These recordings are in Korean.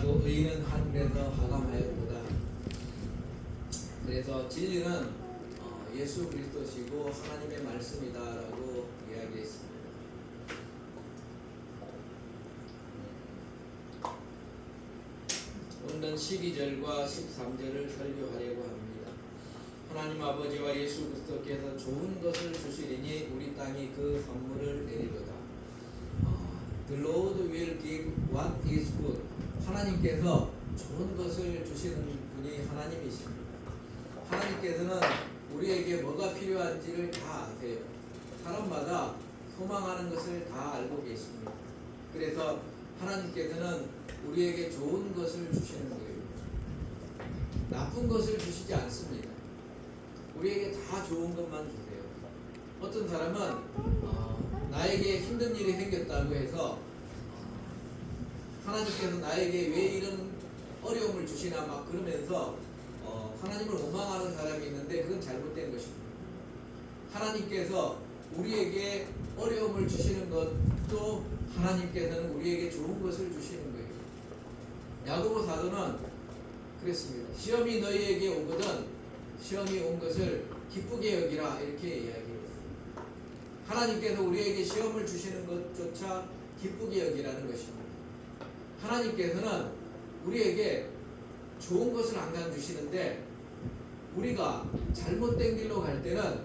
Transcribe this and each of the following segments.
말하고 의인은 하늘에서 하감하였도다. 그래서 진리는 예수 그리스도시고 하나님의 말씀이다라고 이야기했습니다. 오늘은 12절과 13절을 설교하려고 합니다. 하나님 아버지와 예수 그리스도께서 좋은 것을 주시리니 우리 땅이 그 선물을 내리도다. The Lord will give what is good. 하나님께서 좋은 것을 주시는 분이 하나님이십니다. 하나님께서는 우리에게 뭐가 필요한지를 다 아세요. 사람마다 소망하는 것을 다 알고 계십니다. 그래서 하나님께서는 우리에게 좋은 것을 주시는 거예요. 나쁜 것을 주시지 않습니다. 우리에게 다 좋은 것만 주세요. 어떤 사람은 나에게 힘든 일이 생겼다고 해서 하나님께서 나에게 왜 이런 어려움을 주시나 막 그러면서 하나님을 원망하는 사람이 있는데 그건 잘못된 것입니다. 하나님께서 우리에게 어려움을 주시는 것도 하나님께서는 우리에게 좋은 것을 주시는 거예요. 야고보 사도는 그랬습니다. 시험이 너희에게 오거든 시험이 온 것을 기쁘게 여기라 이렇게 이야기했어요. 하나님께서 우리에게 시험을 주시는 것조차 기쁘게 여기라는 것입니다. 하나님께서는 우리에게 좋은 것을 항상 주시는데 우리가 잘못된 길로 갈 때는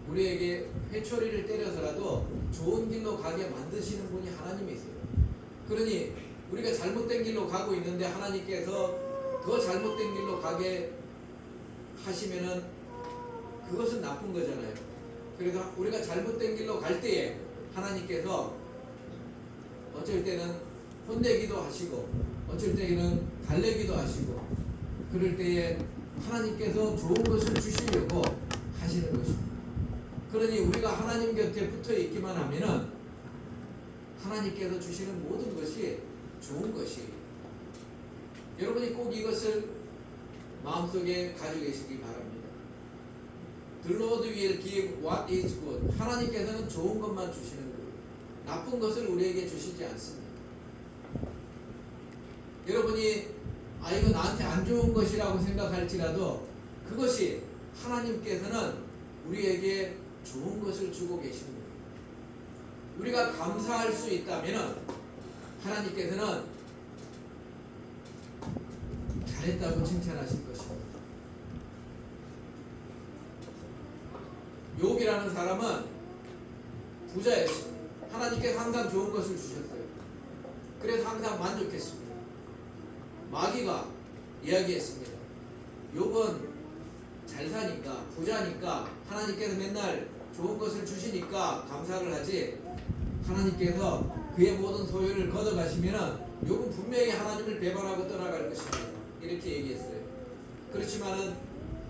우리에게 회초리를 때려서라도 좋은 길로 가게 만드시는 분이 하나님이세요. 그러니 우리가 잘못된 길로 가고 있는데 하나님께서 더 잘못된 길로 가게 하시면은 그것은 나쁜 거잖아요. 그래서 우리가 잘못된 길로 갈 때에 하나님께서 어쩔 때는 혼내기도 하시고 어쩔 때는 달래기도 하시고 그럴 때에 하나님께서 좋은 것을 주시려고 하시는 것입니다. 그러니 우리가 하나님 곁에 붙어 있기만 하면은 하나님께서 주시는 모든 것이 좋은 것이에요. 여러분이 꼭 이것을 마음속에 가지고 계시기 바랍니다. The Lord will give what is good. 하나님께서는 좋은 것만 주시는 거예요. 나쁜 것을 우리에게 주시지 않습니다. 여러분이 이거 나한테 안 좋은 것이라고 생각할지라도 그것이 하나님께서는 우리에게 좋은 것을 주고 계십니다. 우리가 감사할 수 있다면 하나님께서는 잘했다고 칭찬하실 것입니다. 욥이라는 사람은 부자였습니다. 하나님께서 항상 좋은 것을 주셨어요. 그래서 항상 만족했습니다. 마귀가 이야기했습니다. 욥은 잘 사니까 부자니까 하나님께서 맨날 좋은 것을 주시니까 감사를 하지 하나님께서 그의 모든 소유를 걷어가시면 욥은 분명히 하나님을 배반하고 떠나갈 것입니다. 이렇게 얘기했어요. 그렇지만은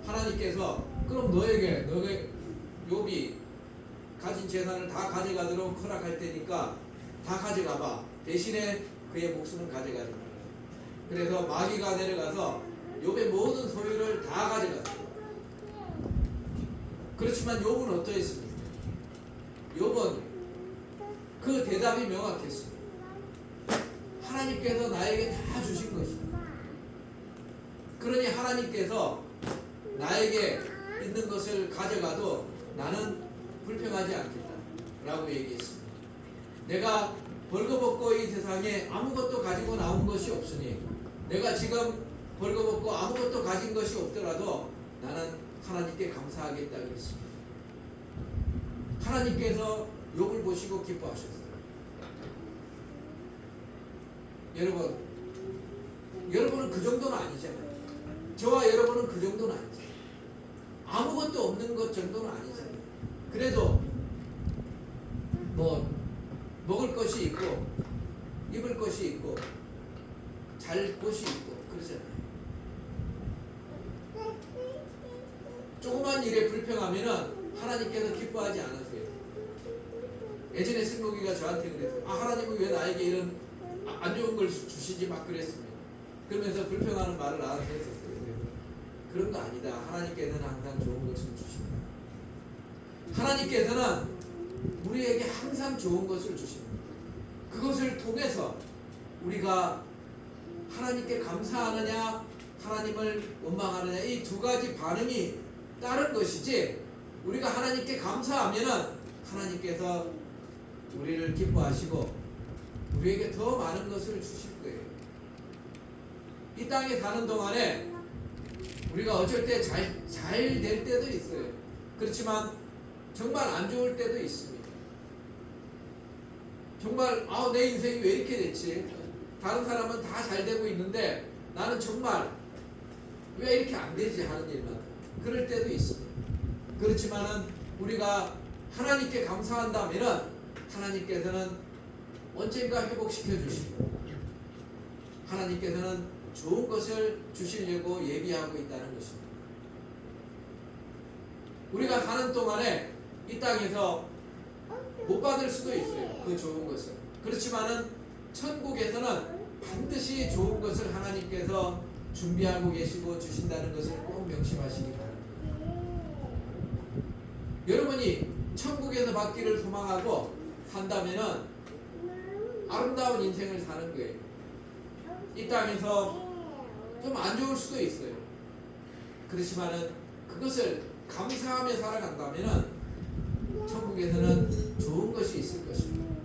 하나님께서 그럼 너에게 욥이 가진 재산을 다 가져가도록 허락할 테니까 다 가져가봐. 대신에 그의 목숨은 가져가지 말라. 그래서 마귀가 내려가서 욥의 모든 소유를 다 가져갔어요. 그렇지만 욥은 어떠했습니까? 욥은 그 대답이 명확했습니다. 하나님께서 나에게 다 주신 것입니다. 그러니 하나님께서 나에게 있는 것을 가져가도 나는 불평하지 않겠다 라고 얘기했습니다. 내가 벌거벗고 이 세상에 아무것도 가지고 나온 것이 없으니 내가 지금 벌거벗고 아무것도 가진 것이 없더라도 나는 하나님께 감사하겠다 그랬습니다. 하나님께서 욥을 보시고 기뻐하셨어요. 여러분은 그 정도는 아니잖아요. 저와 여러분은 그 정도는 아니죠. 아무것도 없는 것 정도는 아니잖아요. 그래도 뭐 먹을 것이 있고 입을 것이 있고 잘 곳이 있고 그러잖아요. 조그만 일에 불평하면은 하나님께서 기뻐하지 않으세요. 예전에 승록이가 저한테 그랬어요. 하나님은 왜 나에게 이런 안 좋은 걸 주시지 막 그랬습니다. 그러면서 불평하는 말을 나한테 했었어요. 그런 거 아니다. 하나님께서는 항상 좋은 것을 주십니다. 하나님께서는 우리에게 항상 좋은 것을 주십니다. 그것을 통해서 우리가 하나님께 감사하느냐 하나님을 원망하느냐 이 두 가지 반응이 따른 것이지 우리가 하나님께 감사하면은 하나님께서 우리를 기뻐하시고 우리에게 더 많은 것을 주실 거예요. 이 땅에 사는 동안에 우리가 어쩔 때 잘 될 때도 있어요. 그렇지만 정말 안 좋을 때도 있습니다. 정말 내 인생이 왜 이렇게 됐지? 다른 사람은 다 잘 되고 있는데 나는 정말 왜 이렇게 안 되지 하는 일마다 그럴 때도 있습니다. 그렇지만은 우리가 하나님께 감사한다면은 하나님께서는 언젠가 회복시켜 주시고 하나님께서는 좋은 것을 주시려고 예비하고 있다는 것입니다. 우리가 사는 동안에 이 땅에서 못 받을 수도 있어요. 그 좋은 것을. 그렇지만은 천국에서는 반드시 좋은 것을 하나님께서 준비하고 계시고 주신다는 것을 꼭 명심하시기 바랍니다. 여러분이 천국에서 받기를 소망하고 산다면은 아름다운 인생을 사는 거예요. 이 땅에서 좀 안 좋을 수도 있어요. 그렇지만은 그것을 감사하며 살아간다면은 천국에서는 좋은 것이 있을 것입니다.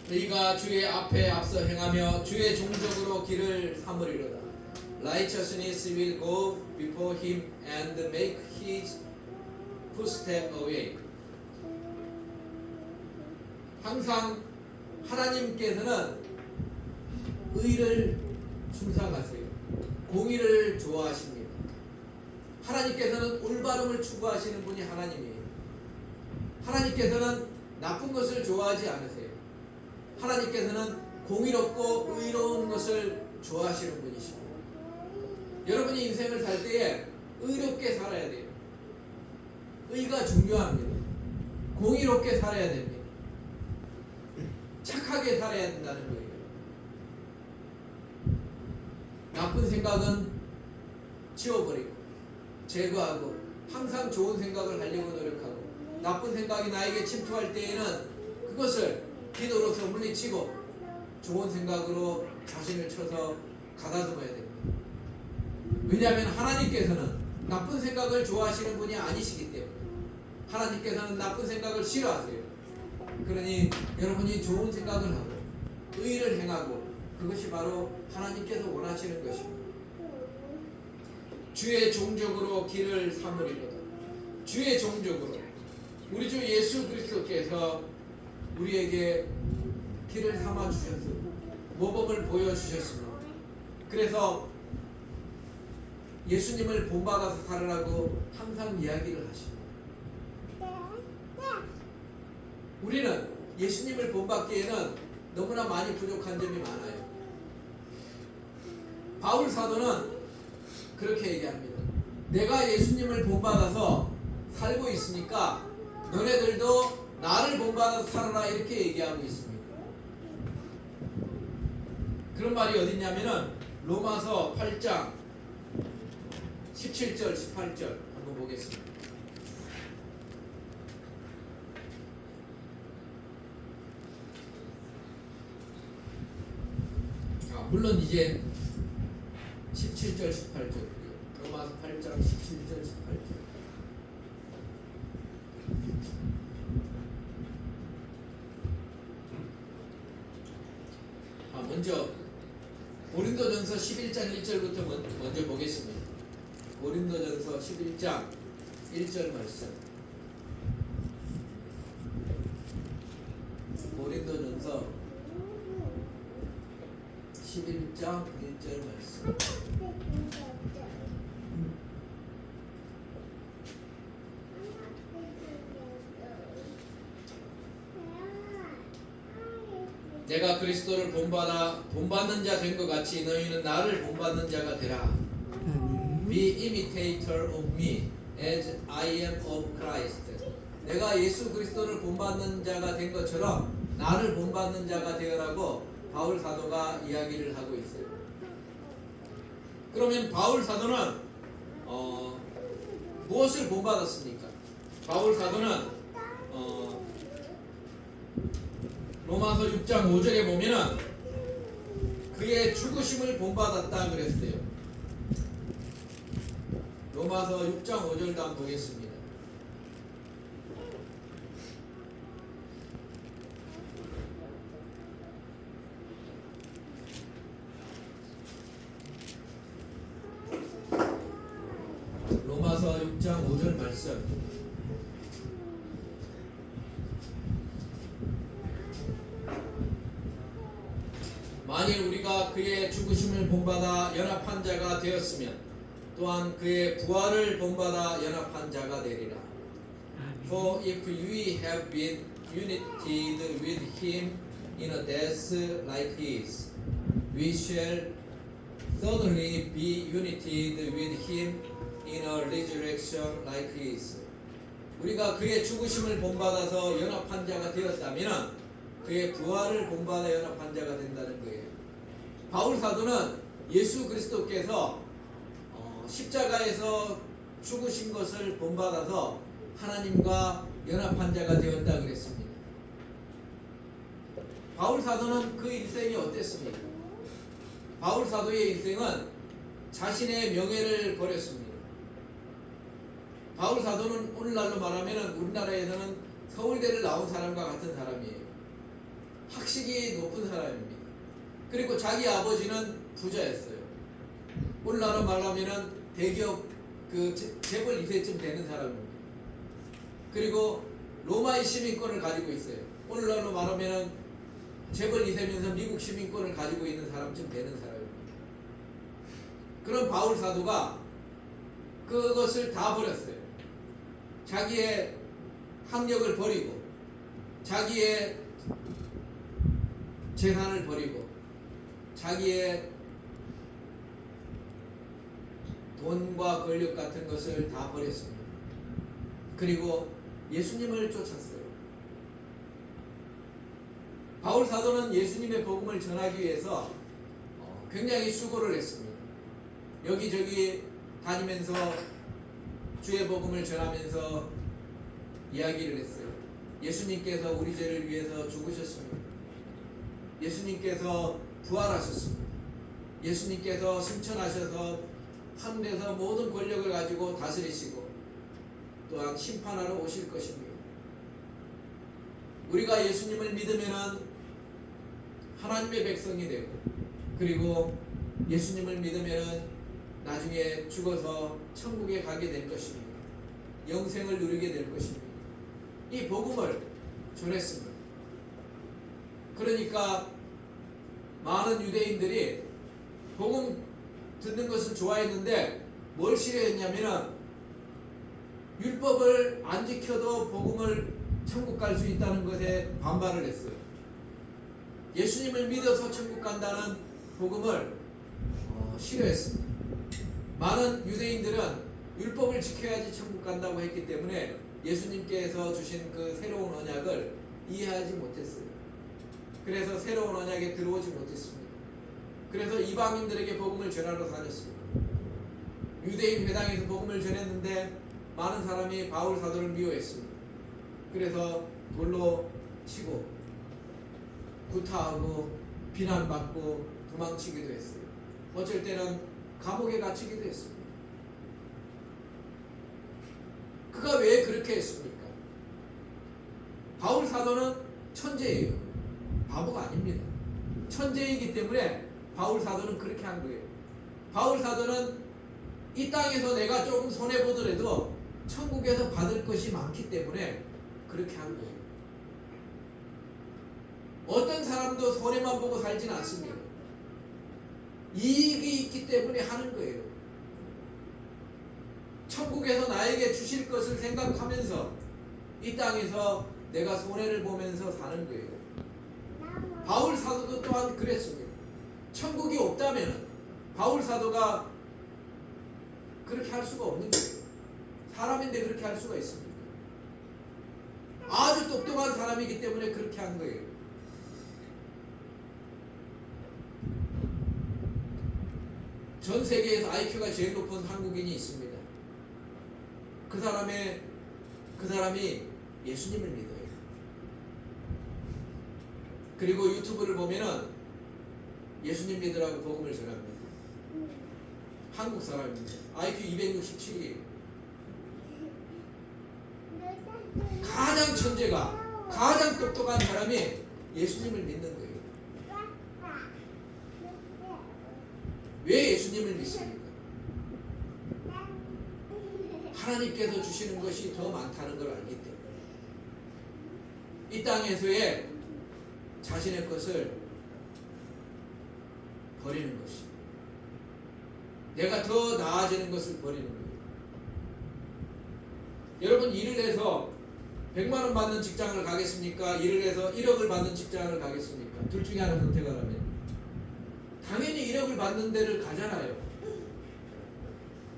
너희가 주의 앞에 앞서 행하며 주의 종족으로 길을 삼으리로다. Righteousness will go before him and make his footstep away. 항상 하나님께서는 의를 충성하세요. 공의를 좋아하십니다. 하나님께서는 올바름을 추구하시는 분이 하나님이에요. 하나님께서는 나쁜 것을 좋아하지 않으세요. 하나님께서는 공의롭고 의로운 것을 좋아하시는 분이십니다. 여러분이 인생을 살 때에 의롭게 살아야 돼요. 의가 중요합니다. 공의롭게 살아야 됩니다. 착하게 살아야 된다는 거예요. 나쁜 생각은 지워버리고 제거하고 항상 좋은 생각을 하려고 노력하고 나쁜 생각이 나에게 침투할 때에는 그것을 기도로서 물리치고 좋은 생각으로 자신을 쳐서 가다듬어야 됩니다. 왜냐하면 하나님께서는 나쁜 생각을 좋아하시는 분이 아니시기 때문에 하나님께서는 나쁜 생각을 싫어하세요. 그러니 여러분이 좋은 생각을 하고 의를 행하고 그것이 바로 하나님께서 원하시는 것입니다. 주의 종족으로 길을 삼으리로다. 주의 종족으로 우리 주 예수 그리스도께서 우리에게 길을 삼아 주셨습니다. 모범을 보여주셨습니다. 그래서 예수님을 본받아서 살으라고 항상 이야기를 하십니다. 우리는 예수님을 본받기에는 너무나 많이 부족한 점이 많아요. 바울 사도는 그렇게 얘기합니다. 내가 예수님을 본받아서 살고 있으니까 너네들도 나를 본받아서 살아라 이렇게 얘기하고 있습니다. 그런 말이 어딨냐면은 로마서 8장 17절 18절 한번 보겠습니다. 물론 이제 17절 18절 로마서 8장 17절 18절 먼저 고린도전서 11장 1절부터 먼저 보겠습니다. 고린도전서 11장 1절 말씀. 고린도전서 11장 1절 말씀. 내가 그리스도를 본받는 자 된 것 같이 너희는 나를 본받는 자가 되라. Be imitator of me as I am of Christ. 내가 예수 그리스도를 본받는 자가 된 것처럼 나를 본받는 자가 되어라고 바울 사도가 이야기를 하고 있어요. 그러면 바울 사도는 무엇을 본받았습니까? 바울 사도는 로마서 6장 5절에 보면은 그의 죽으심을 본받았다 그랬어요. 로마서 6장 5절도 한번 보겠습니다. 로마서 6장 5절 말씀. 만일 우리가 그의 죽으심을 본받아 연합한 자가 되었으면 또한 그의 부활을 본받아 연합한 자가 되리라. For if we have been united with him in a death like his, we shall certainly be united with him in a resurrection like his. 우리가 그의 죽으심을 본받아서 연합한 자가 되었다면 그의 부활을 본받아 연합한 자가 된다는 거예요. 바울 사도는 예수 그리스도께서 십자가에서 죽으신 것을 본받아서 하나님과 연합한 자가 되었다 그랬습니다. 바울 사도는 그 일생이 어땠습니까? 바울 사도의 일생은 자신의 명예를 버렸습니다. 바울 사도는 오늘날로 말하면 우리나라에서는 서울대를 나온 사람과 같은 사람이에요. 학식이 높은 사람입니다. 그리고 자기 아버지는 부자였어요. 오늘날로 말하면 대기업 재벌 2세쯤 되는 사람입니다. 그리고 로마의 시민권을 가지고 있어요. 오늘날로 말하면 재벌 2세면서 미국 시민권을 가지고 있는 사람쯤 되는 사람입니다. 그런 바울 사도가 그것을 다 버렸어요. 자기의 학력을 버리고 자기의 재산을 버리고 자기의 돈과 권력 같은 것을 다 버렸습니다. 그리고 예수님을 쫓았어요. 바울 사도는 예수님의 복음을 전하기 위해서 굉장히 수고를 했습니다. 여기저기 다니면서 주의 복음을 전하면서 이야기를 했어요. 예수님께서 우리 죄를 위해서 죽으셨습니다. 예수님께서 부활하셨습니다. 예수님께서 승천하셔서 하늘에서 모든 권력을 가지고 다스리시고 또한 심판하러 오실 것입니다. 우리가 예수님을 믿으면 하나님의 백성이 되고 그리고 예수님을 믿으면 나중에 죽어서 천국에 가게 될 것입니다. 영생을 누리게 될 것입니다. 이 복음을 전했습니다. 그러니까 많은 유대인들이 복음 듣는 것은 좋아했는데 뭘 싫어했냐면은 율법을 안 지켜도 복음을 천국 갈 수 있다는 것에 반발을 했어요. 예수님을 믿어서 천국 간다는 복음을 싫어했습니다. 많은 유대인들은 율법을 지켜야지 천국 간다고 했기 때문에 예수님께서 주신 그 새로운 언약을 이해하지 못했어요. 그래서 새로운 언약에 들어오지 못했습니다. 그래서 이방인들에게 복음을 전하러 다녔습니다. 유대인 회당에서 복음을 전했는데 많은 사람이 바울 사도를 미워했습니다. 그래서 돌로 치고 구타하고 비난받고 도망치기도 했어요. 어쩔 때는 감옥에 갇히기도 했습니다. 그가 왜 그렇게 했습니까? 바울 사도는 천재예요. 바보가 아닙니다. 천재이기 때문에 바울 사도는 그렇게 한 거예요. 바울 사도는 이 땅에서 내가 조금 손해보더라도 천국에서 받을 것이 많기 때문에 그렇게 한 거예요. 어떤 사람도 손해만 보고 살지는 않습니다. 이익이 있기 때문에 하는 거예요. 천국에서 나에게 주실 것을 생각하면서 이 땅에서 내가 손해를 보면서 사는 거예요. 바울 사도도 또한 그랬습니다. 천국이 없다면 바울 사도가 그렇게 할 수가 없는 거예요. 사람인데 그렇게 할 수가 있습니까? 아주 똑똑한 사람이기 때문에 그렇게 한 거예요. 전 세계에서 IQ가 제일 높은 한국인이 있습니다. 그 사람이 예수님을 믿어요. 그리고 유튜브를 보면은 예수님 믿으라고 복음을 전합니다. 한국 사람입니다. IQ 267이에요. 가장 천재가, 가장 똑똑한 사람이 예수님을 믿는 거예요. 왜 예수님을 믿습니까? 하나님께서 주시는 것이 더 많다는 걸 알기 때문에. 이 땅에서의 자신의 것을 버리는 것이, 내가 더 나아지는 것을 버리는 거예요. 여러분, 일을 해서 100만 원 받는 직장을 가겠습니까? 일을 해서 1억을 받는 직장을 가겠습니까? 둘 중에 하나 선택을 하면 당연히 1억을 받는 데를 가잖아요.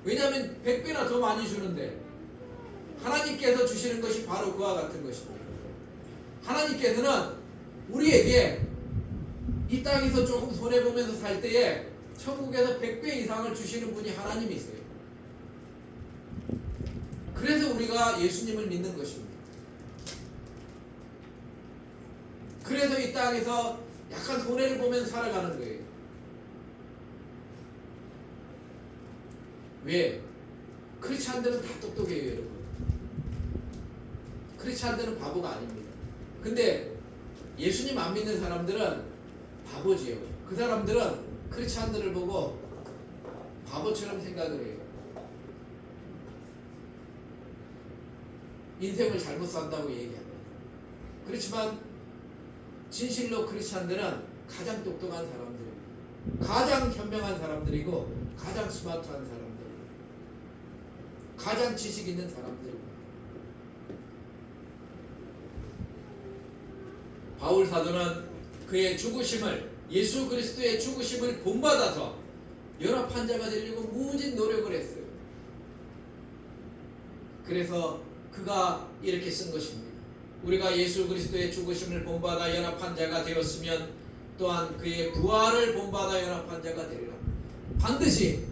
왜냐하면 100배나 더 많이 주는데, 하나님께서 주시는 것이 바로 그와 같은 것입니다. 하나님께서는 우리에게 이 땅에서 조금 손해보면서 살 때에 천국에서 100배 이상을 주시는 분이 하나님이세요. 그래서 우리가 예수님을 믿는 것입니다. 그래서 이 땅에서 약간 손해를 보면서 살아가는 거예요. 왜? 크리스찬들은 다 똑똑해요, 여러분. 크리스찬들은 바보가 아닙니다. 근데 예수님 안 믿는 사람들은 바보지요. 그 사람들은 크리스찬들을 보고 바보처럼 생각을 해요. 인생을 잘못 산다고 얘기합니다. 그렇지만 진실로 크리스찬들은 가장 똑똑한 사람들이고, 가장 현명한 사람들이고, 가장 스마트한 사람들, 가장 지식 있는 사람들입니다. 바울 사도는 그의 죽으심을, 예수 그리스도의 죽으심을 본받아서 연합한 자가 되려고 무진 노력을 했어요. 그래서 그가 이렇게 쓴 것입니다. 우리가 예수 그리스도의 죽으심을 본받아 연합한 자가 되었으면 또한 그의 부활을 본받아 연합한 자가 되리라. 반드시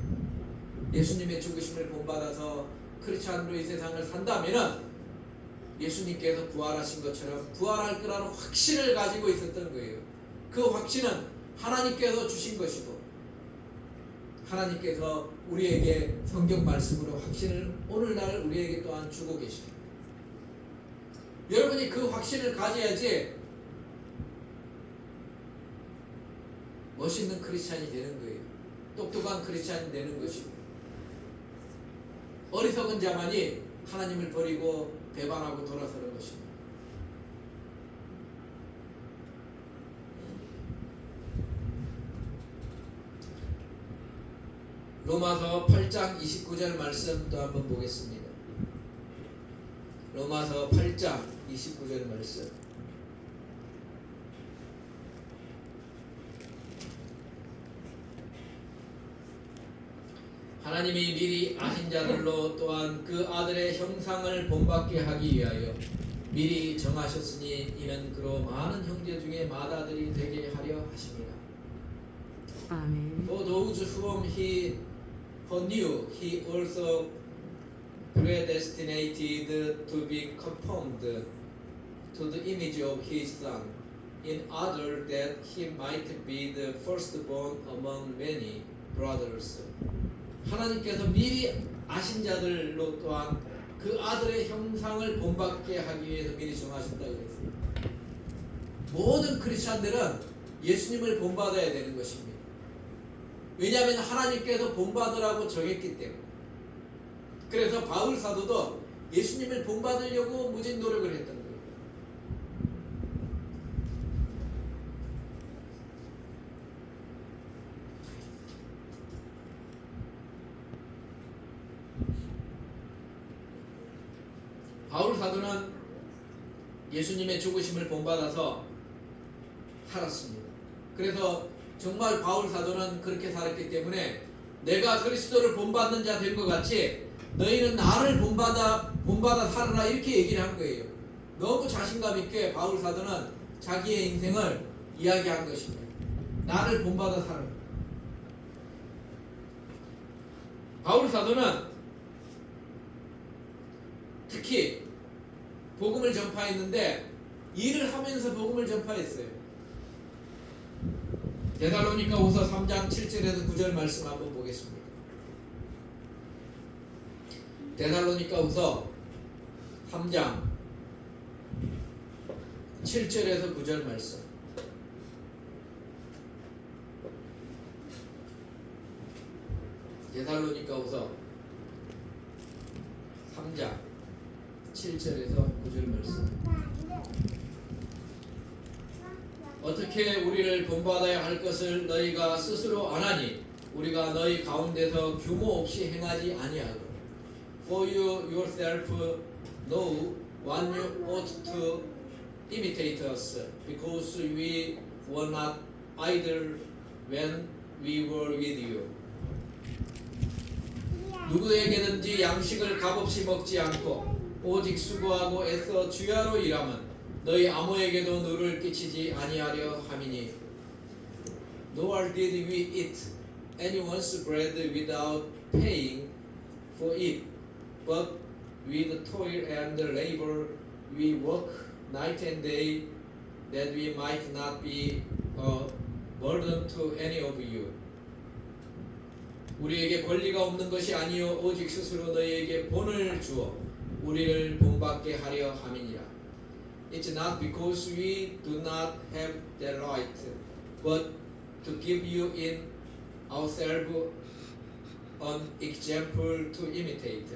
예수님의 죽으심을 본받아서 크리스찬으로 이 세상을 산다면은 예수님께서 부활하신 것처럼 부활할 거라는 확신을 가지고 있었던 거예요. 그 확신은 하나님께서 주신 것이고, 하나님께서 우리에게 성경 말씀으로 확신을 오늘날 우리에게 또한 주고 계십니다. 여러분이 그 확신을 가져야지 멋있는 크리스찬이 되는 거예요. 똑똑한 크리스찬이 되는 것이고, 어리석은 자만이 하나님을 버리고 배반하고 돌아서는 것입니다. 로마서 8장 29절 말씀 또 한번 보겠습니다. 로마서 8장 29절 말씀. 하나님이 미리 아신 자들로 또한 그 아들의 형상을 본받게 하기 위하여 미리 정하셨으니 이는 그로 많은 형제 중에 맏아들이 되게 하려 하심이라. 아멘. For those whom he foreknew, he also predestinated to be conformed to the image of his Son, in order that he might be the firstborn among many brothers. 하나님께서 미리 아신 자들로 또한 그 아들의 형상을 본받게 하기 위해서 미리 정하셨다고 그랬어요. 모든 크리스찬들은 예수님을 본받아야 되는 것입니다. 왜냐하면 하나님께서 본받으라고 정했기 때문에. 그래서 바울 사도도 예수님을 본받으려고 무진 노력을 했던 거예요. 바울 사도는 예수님의 죽으심을 본받아서 살았습니다. 그래서 정말 바울 사도는 그렇게 살았기 때문에 내가 그리스도를 본받는 자 된 것 같이 너희는 나를 본받아 살아라, 이렇게 얘기를 한 거예요. 너무 자신감 있게 바울 사도는 자기의 인생을 이야기한 것입니다. 나를 본받아 살아라. 바울 사도는 특히 복음을 전파했는데 일을 하면서 복음을 전파했어요. 데살로니가후서 3장 7절에서 9절 말씀 한번 보겠습니다. 데살로니가후서 3장 7절에서 9절 말씀. 데살로니가후서 3장 7절에서 9절 말씀. 어떻게 우리를 본받아야 할 것을 너희가 스스로 아나니 우리가 너희 가운데서 규모 없이 행하지 아니하고 For you yourself know what you ought to imitate us because we were not idle when we were with you. 누구에게든지 양식을 값없이 먹지 않고 오직 수고하고 애써 주야로 일하면 너희 아무에게도 누를 끼치지 아니하려 함이니 Nor did we eat anyone's bread without paying for it, but with toil and labor we work night and day that we might not be a burden to any of you. 우리에게 권리가 없는 것이 아니요 오직 스스로 너희에게 본을 주어 우리를 본받게 하려 함이니라. It's not because we do not have the right, but to give you in ourselves an example to imitate.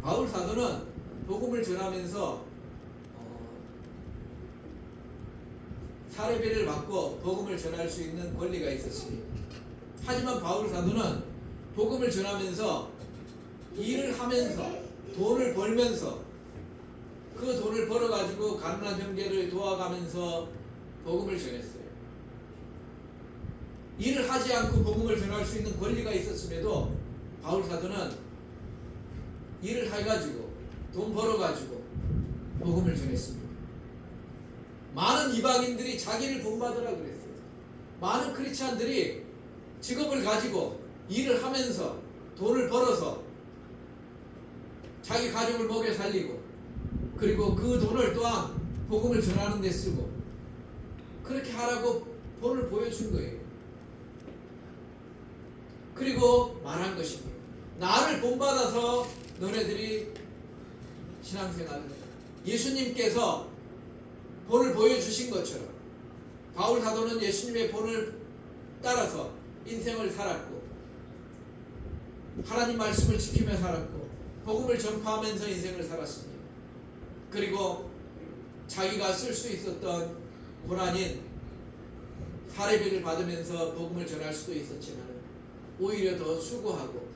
바울 사도는 복음을 전하면서 사례비를 받고 복음을 전할 수 있는 권리가 있었습니다. 하지만 바울 사도는 복음을 전하면서 일을 하면서 돈을 벌면서 그 돈을 벌어가지고 가난한 형제를 도와가면서 복음을 전했어요. 일을 하지 않고 복음을 전할 수 있는 권리가 있었음에도 바울 사도는 일을 해가지고 돈 벌어가지고 복음을 전했습니다. 많은 이방인들이 자기를 본받으라 그랬어요. 많은 크리스찬들이 직업을 가지고 일을 하면서 돈을 벌어서 자기 가족을 먹여 살리고 그리고 그 돈을 또한 복음을 전하는 데 쓰고 그렇게 하라고 본을 보여준 거예요. 그리고 말한 것입니다. 나를 본받아서 너네들이 신앙생활을 해라. 예수님께서 본을 보여주신 것처럼 바울 사도는 예수님의 본을 따라서 인생을 살았고 하나님 말씀을 지키며 살았고 복음을 전파하면서 인생을 살았습니다. 그리고 자기가 쓸 수 있었던 고난인 사례비를 받으면서 복음을 전할 수도 있었지만 오히려 더 수고하고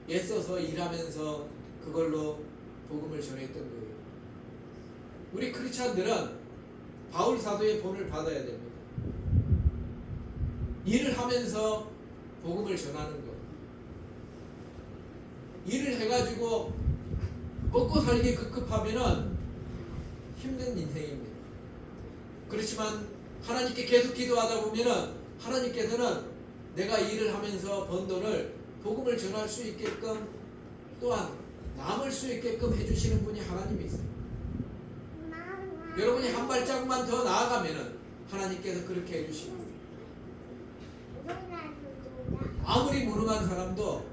애써서 일하면서 그걸로 복음을 전했던 거예요. 우리 크리스찬들은 바울 사도의 본을 받아야 됩니다. 일을 하면서 복음을 전하는 것. 일을 해가지고 먹고 살기 급급하면은 힘든 인생입니다. 그렇지만 하나님께 계속 기도하다 보면은 하나님께서는 내가 일을 하면서 번 돈을 복음을 전할 수 있게끔 또한 남을 수 있게끔 해주시는 분이 하나님이세요. 여러분이 한 발짝만 더 나아가면은 하나님께서 그렇게 해주십니다. 아무리 무능한 사람도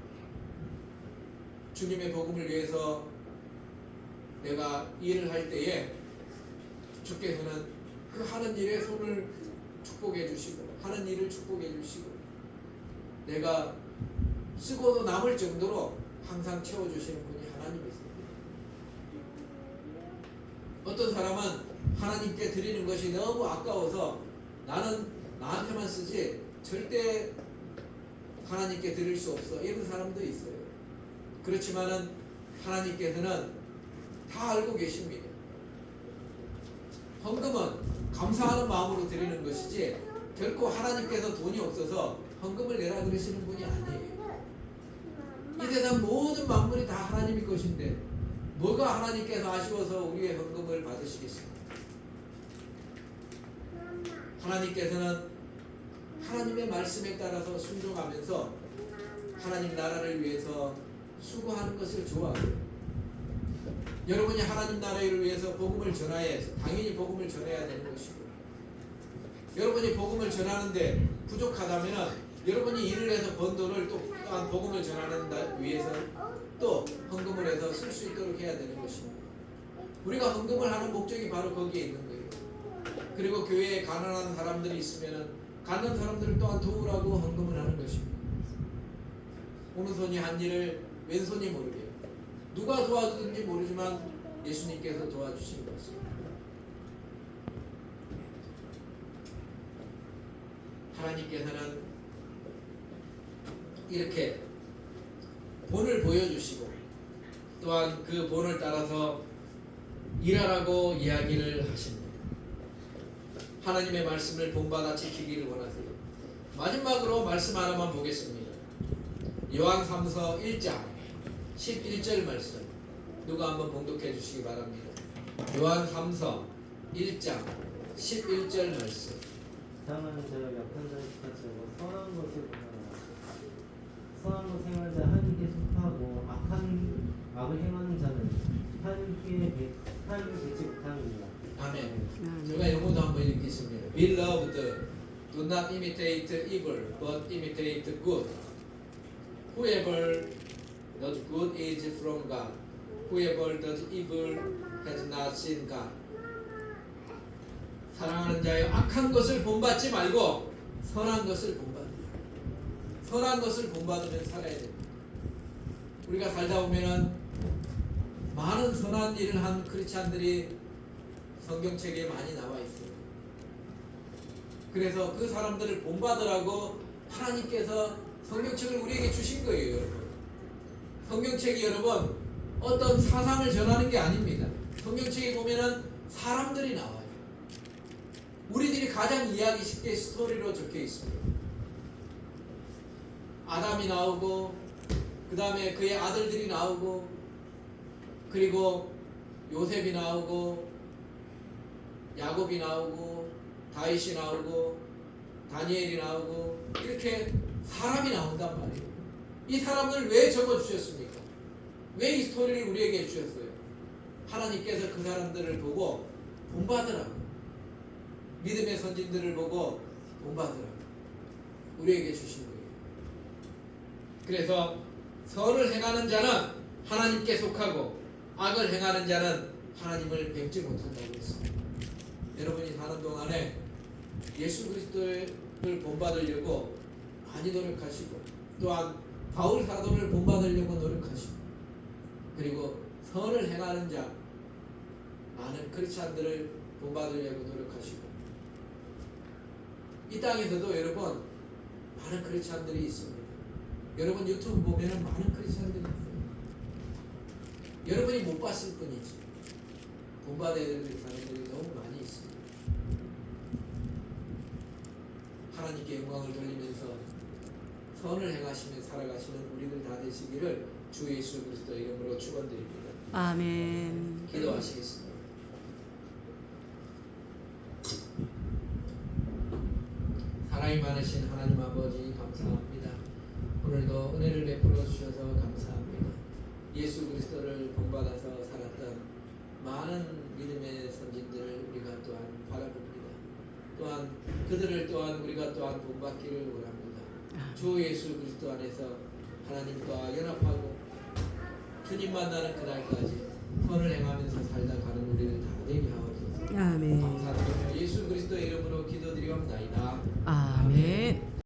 주님의 복음을 위해서 내가 일을 할 때에 주께서는 그 하는 일에 손을 축복해 주시고 하는 일을 축복해 주시고 내가 쓰고도 남을 정도로 항상 채워주시는 분이 하나님이세요. 어떤 사람은 하나님께 드리는 것이 너무 아까워서 나는 나한테만 쓰지 절대 하나님께 드릴 수 없어 이런 사람도 있어요. 그렇지만은 하나님께서는 다 알고 계십니다. 헌금은 감사하는 마음으로 드리는 것이지 결코 하나님께서 돈이 없어서 헌금을 내라 그러시는 분이 아니에요. 이 세상 모든 만물이 다 하나님의 것인데 뭐가 하나님께서 아쉬워서 우리의 헌금을 받으시겠습니까? 하나님께서는 하나님의 말씀에 따라서 순종하면서 하나님 나라를 위해서 수고하는 것을 좋아해요. 여러분이 하나님 나라를 위해서 복음을 전해야 해서 당연히 복음을 전해야 되는 것이고 여러분이 복음을 전하는데 부족하다면 여러분이 일을 해서 번 돈을 또한 복음을 전하는 위해서 또 헌금을 해서 쓸 수 있도록 해야 되는 것입니다. 우리가 헌금을 하는 목적이 바로 거기에 있는 거예요. 그리고 교회에 가난한 사람들이 있으면 가난한 사람들을 또한 도우라고 헌금을 하는 것입니다. 오른손이 한 일을 왼손이 모르게 누가 도와주든지 모르지만 예수님께서 도와주신 것입니다. 하나님께서는 이렇게 본을 보여주시고 또한 그 본을 따라서 일하라고 이야기를 하십니다. 하나님의 말씀을 본받아 지키기를 원하세요. 마지막으로 말씀 하나만 보겠습니다. 요한 3서 1장 11절 말씀 누가 한번 봉독해 주시기 바랍니다. 요한 3서 1장 11절 말씀. 다만 저 약한 자를 탓하고 선한 것을 보느라 선한 것 행하는 자 하나님께 속하고 악을 행하는 자는 하나님께 배치 못함이니라. 아멘. 아멘. 제가 영어도 한번 읽겠습니다. Beloved, do not imitate evil, but imitate good. Whoever does good is from God. Whoever does evil has not seen God. 사랑하는 자여, 악한 것을 본받지 말고 선한 것을 본받으라. 선한 것을 본받으면 살아야 됩니다. 우리가 살다 보면은 많은 선한 일을 한 크리스찬들이 성경책에 많이 나와 있어요. 그래서 그 사람들을 본받으라고 하나님께서 성경책을 우리에게 주신 거예요, 여러분. 성경책이 여러분 어떤 사상을 전하는 게 아닙니다. 성경책에 보면은 사람들이 나와요. 우리들이 가장 이해하기 쉽게 스토리로 적혀 있습니다. 아담이 나오고 그 다음에 그의 아들들이 나오고 그리고 요셉이 나오고 야곱이 나오고 다윗이 나오고 다니엘이 나오고 이렇게 사람이 나온단 말이에요. 이 사람을 왜 적어주셨습니까? 왜 이 스토리를 우리에게 주셨어요? 하나님께서 그 사람들을 보고 본받으라고, 믿음의 선진들을 보고 본받으라고 우리에게 주신 거예요. 그래서 선을 행하는 자는 하나님께 속하고 악을 행하는 자는 하나님을 뵙지 못한다고 했습니다. 여러분이 사는 동안에 예수 그리스도를 본받으려고 많이 노력하시고 또한 바울 사도를 본받으려고 노력하시고 그리고 선을 행하는 자 많은 크리스찬들을 본받으려고 노력하시고 이 땅에서도 여러분 많은 크리스찬들이 있습니다. 여러분 유튜브 보면 많은 크리스찬들이 있어요. 여러분이 못 봤을 뿐이지 본받아야 될 사람들이 너무 많이 있습니다. 하나님께 영광을 돌리면서 선을 행하시며 살아가시는 우리들 다 되시기를 주 예수 그리스도 이름으로 축원드립니다. 아멘. 기도하시겠습니다. 사랑이 많으신 하나님 아버지 감사합니다. 오늘도 은혜를 베풀어 주셔서 감사합니다. 예수 그리스도를 본받아서 살았던 많은 믿음의 선진들을 우리가 또한 바라봅니다. 또한 그들을 또한 우리가 또한 본받기를 원합니다. 주 예수 그리스도 안에서 하나님과 연합하고 주님 만나는 그날까지 선을 행하면서 살다 가는 우리를 다 되게 하옵소서. 아멘. 감사드리며 예수 그리스도의 이름으로 기도드리옵나이다. 아멘.